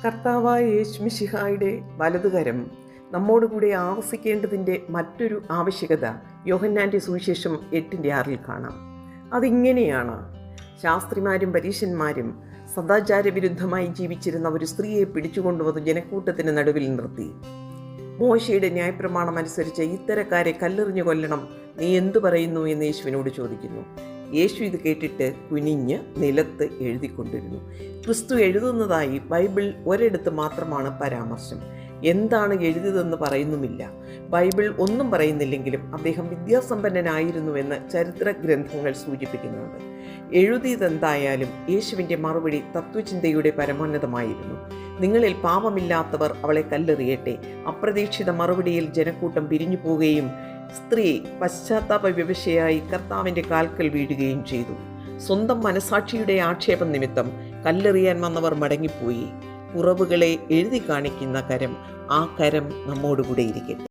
കർത്താവായ യേശുമിശിഹായുടെ വലതുകരം നമ്മോടുകൂടി ആവസിക്കേണ്ടതിൻ്റെ മറ്റൊരു ആവശ്യകത യോഹന്നാൻ്റെ സുവിശേഷം 8:6 കാണാം. അതിങ്ങനെയാണ്: ശാസ്ത്രിമാരും പരീശന്മാരും സദാചാരവിരുദ്ധമായി ജീവിച്ചിരുന്ന ഒരു സ്ത്രീയെ പിടിച്ചുകൊണ്ടുവന്ന് ജനക്കൂട്ടത്തിന് നടുവിൽ നിർത്തി. മോശയുടെ ന്യായപ്രമാണം അനുസരിച്ച് ഇത്തരക്കാരെ കല്ലെറിഞ്ഞു കൊല്ലണം, നീ എന്തു പറയുന്നു എന്ന് യേശുവിനോട് ചോദിക്കുന്നു. യേശു ഇത് കേട്ടിട്ട് കുനിഞ്ഞ് നിലത്ത് എഴുതിക്കൊണ്ടിരുന്നു. ക്രിസ്തു എഴുതുന്നതായി ബൈബിൾ ഒരിടത്ത് മാത്രമാണ് പരാമർശം. എന്താണ് എഴുതിയതെന്ന് പറയുന്നുമില്ല. ബൈബിൾ ഒന്നും പറയുന്നില്ലെങ്കിലും അദ്ദേഹം വിദ്യാസമ്പന്നനായിരുന്നുവെന്ന് ചരിത്ര ഗ്രന്ഥങ്ങൾ സൂചിപ്പിക്കുന്നുണ്ട്. എഴുതിയതെന്തായാലും യേശുവിൻ്റെ മറുപടി തത്വചിന്തയുടെ പരമോന്നതമായിരുന്നു. നിങ്ങളിൽ പാപമില്ലാത്തവർ അവളെ കല്ലെറിയട്ടെ. അപ്രതീക്ഷിത മറുപടിയിൽ ജനക്കൂട്ടം പിരിഞ്ഞു പോവുകയും സ്ത്രീ പശ്ചാത്താപ വിവശയായി കർത്താവിൻ്റെ കാൽക്കൽ വീഴുകയും ചെയ്തു. സ്വന്തം മനസാക്ഷിയുടെ ആക്ഷേപം നിമിത്തം കല്ലെറിയാൻ വന്നവർ മടങ്ങിപ്പോയി. കുറവുകളെ എഴുതി കാണിക്കുന്ന കരം, ആ കരം നമ്മോടുകൂടെ ഇരിക്കട്ടെ.